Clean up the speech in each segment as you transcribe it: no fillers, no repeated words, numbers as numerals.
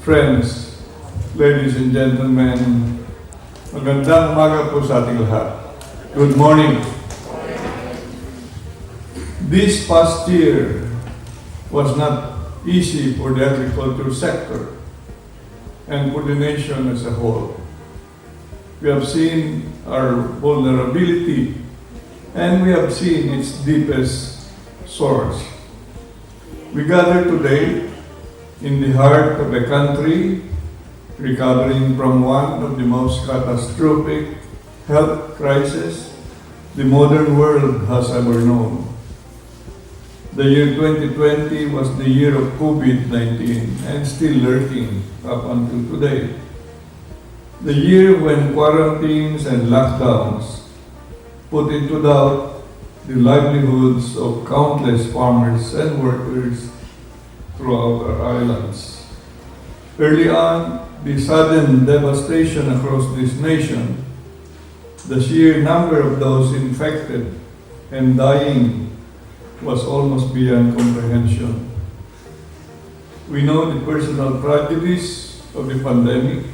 Friends, ladies and gentlemen, magandang umaga po sa ating lahat. Good morning. This past year was not easy for the agriculture sector and for the nation as a whole. We have seen our vulnerability and we have seen its deepest source. We gather today in the heart of a country recovering from one of the most catastrophic health crises the modern world has ever known. The year 2020 was the year of COVID-19 and still lurking up until today. The year when quarantines and lockdowns put into doubt the livelihoods of countless farmers and workers throughout our islands. Early on, the sudden devastation across this nation, the sheer number of those infected and dying was almost beyond comprehension. We know the personal tragedies of the pandemic.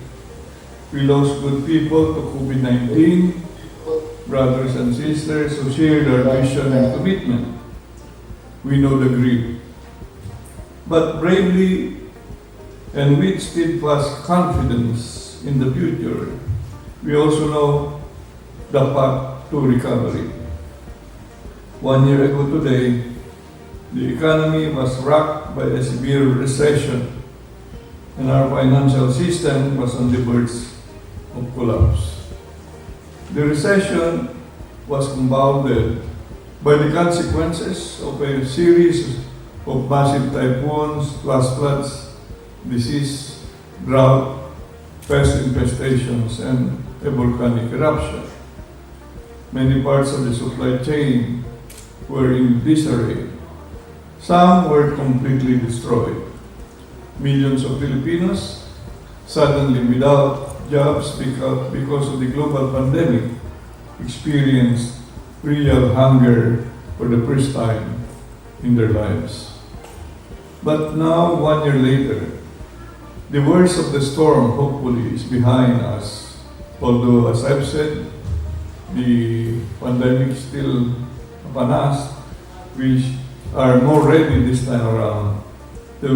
We lost good people to COVID-19, brothers and sisters who shared our vision and commitment. We know the grief. But bravely and with steadfast confidence in the future, we also know the path to recovery. 1 year ago today, the economy was rocked by a severe recession and our financial system was on the verge of collapse. The recession was compounded by the consequences of a series of massive typhoons, flash floods, disease, drought, pest infestations, and a volcanic eruption. Many parts of the supply chain were in disarray. Some were completely destroyed. Millions of Filipinos, suddenly without jobs because of the global pandemic, experienced real hunger for the first time in their lives. But now, 1 year later, the worst of the storm hopefully is behind us. Although, as I've said, the pandemic is still upon us. We are more ready this time around to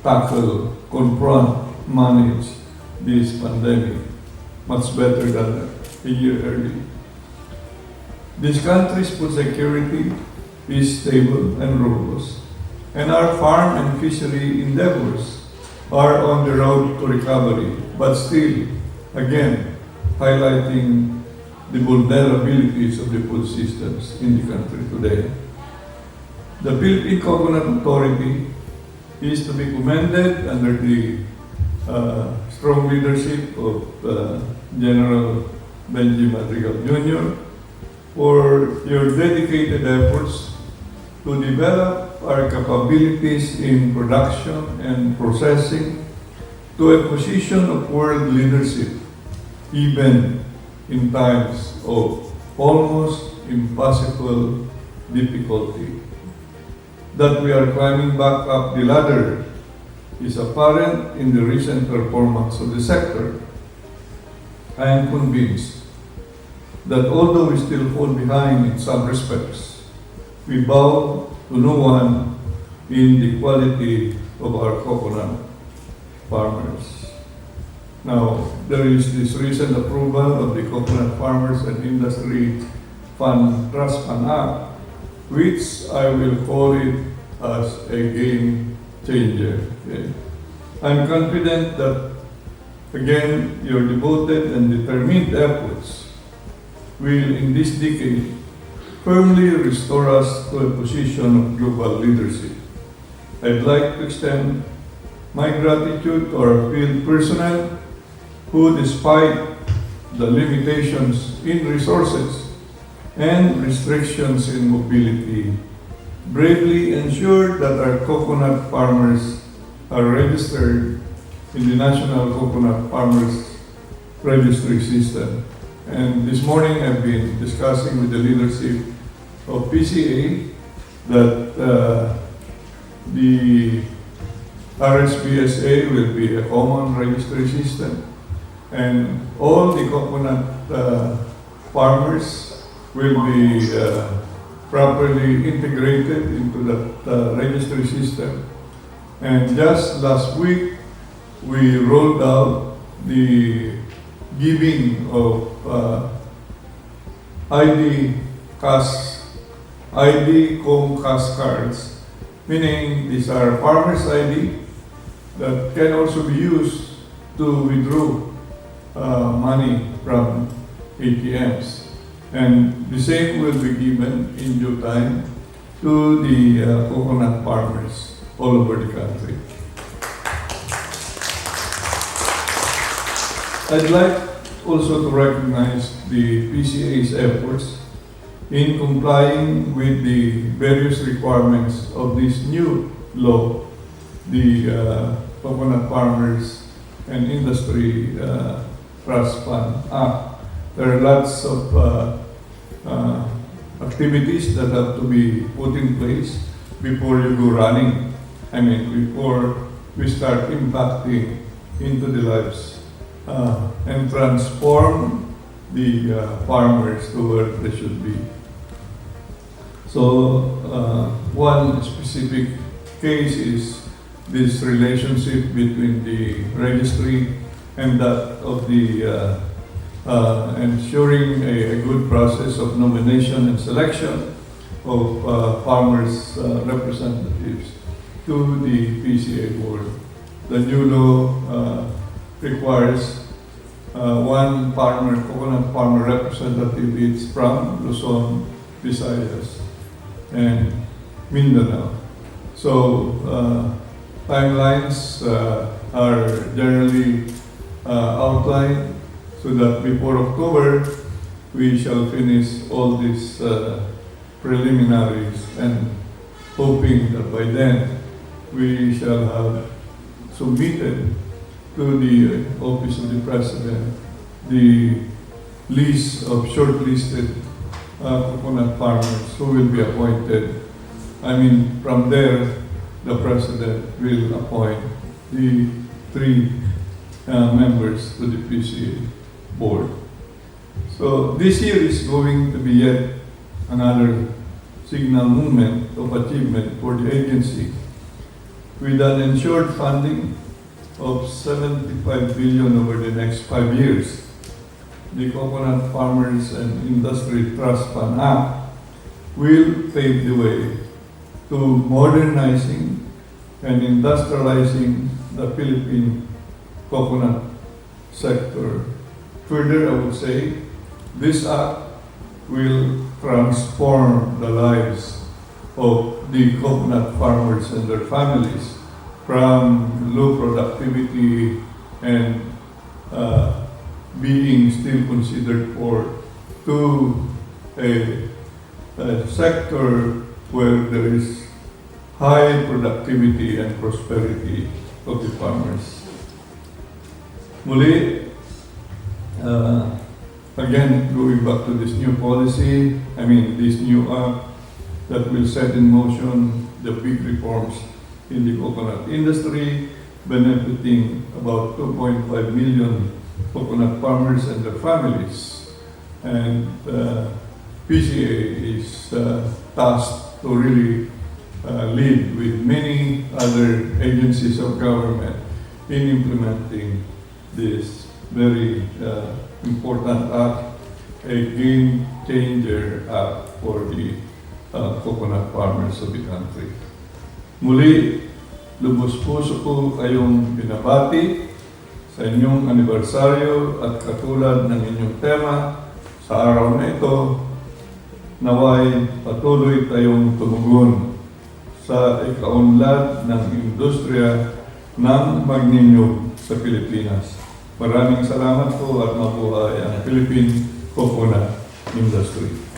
tackle, confront, manage this pandemic much better than a year early. This country's food security is stable and robust, and our farm and fishery endeavors are on the road to recovery, but still, again, highlighting the vulnerabilities of the food systems in the country today. The Philippine Coconut Authority is to be commended under the strong leadership of General Benji Madrigal Jr. for your dedicated efforts to develop our capabilities in production and processing to a position of world leadership, even in times of almost impossible difficulty. That we are climbing back up the ladder is apparent in the recent performance of the sector. I am convinced that although we still fall behind in some respects, we bow to no one in the quality of our coconut farmers. Now, there is this recent approval of the Coconut Farmers and Industry Fund Trust Fund Act, which I will call it as a game changer. Okay? I'm confident that, again, your devoted and determined efforts will, in this decade, firmly restore us to a position of global leadership. I'd like to extend my gratitude to our field personnel who, despite the limitations in resources and restrictions in mobility, bravely ensured that our coconut farmers are registered in the National Coconut Farmers Registry System. And this morning I've been discussing with the leadership of PCA that the RSPSA will be a common registry system, and all the coconut farmers will be properly integrated into that registry system. And just last week, we rolled out the giving of ID COM-CAS cards, meaning these are farmers' ID that can also be used to withdraw money from ATMs. And the same will be given in due time to the coconut farmers all over the country. I'd like also to recognize the PCA's efforts in complying with the various requirements of this new law, the Coconut Farmers and Industry Trust Fund Act. There are lots of activities that have to be put in place before you go running. I mean, before we start impacting into the lives and transform the farmers to where they should be. So one specific case is this relationship between the registry and that of the ensuring a good process of nomination and selection of farmers' representatives to the PCA board. The new law requires one coconut farmer representative each from Luzon, Visayas, and Mindanao. So timelines are generally outlined so that before October we shall finish all these preliminaries, and hoping that by then we shall have submitted to the Office of the President the list of shortlisted coconut farmers who will be appointed. I mean, from there, the President will appoint the 3 members to the PCA board. So this year is going to be yet another signal moment of achievement for the agency, with an ensured funding of 75 billion over the next 5 years. The Coconut Farmers and Industry Trust Fund Act will pave the way to modernizing and industrializing the Philippine coconut sector. Further, I would say, this act will transform the lives of the coconut farmers and their families from low productivity and being still considered poor to a sector where there is high productivity and prosperity of the farmers. Muli, again, going back to this new policy, this new act that will set in motion the big reforms in the coconut industry, benefiting about 2.5 million coconut farmers and their families. And PCA is tasked to really lead with many other agencies of government in implementing this very important act, a game changer act for the coconut farmers of the country. Muli, lubos-puso ko kayong binabati sa inyong anibersaryo at katulad ng inyong tema sa araw na ito, naway patuloy tayong tumugon sa ikaunlad ng industriya ng magninyog sa Pilipinas. Maraming salamat po at mabuhay ang Philippine Coconut Industry.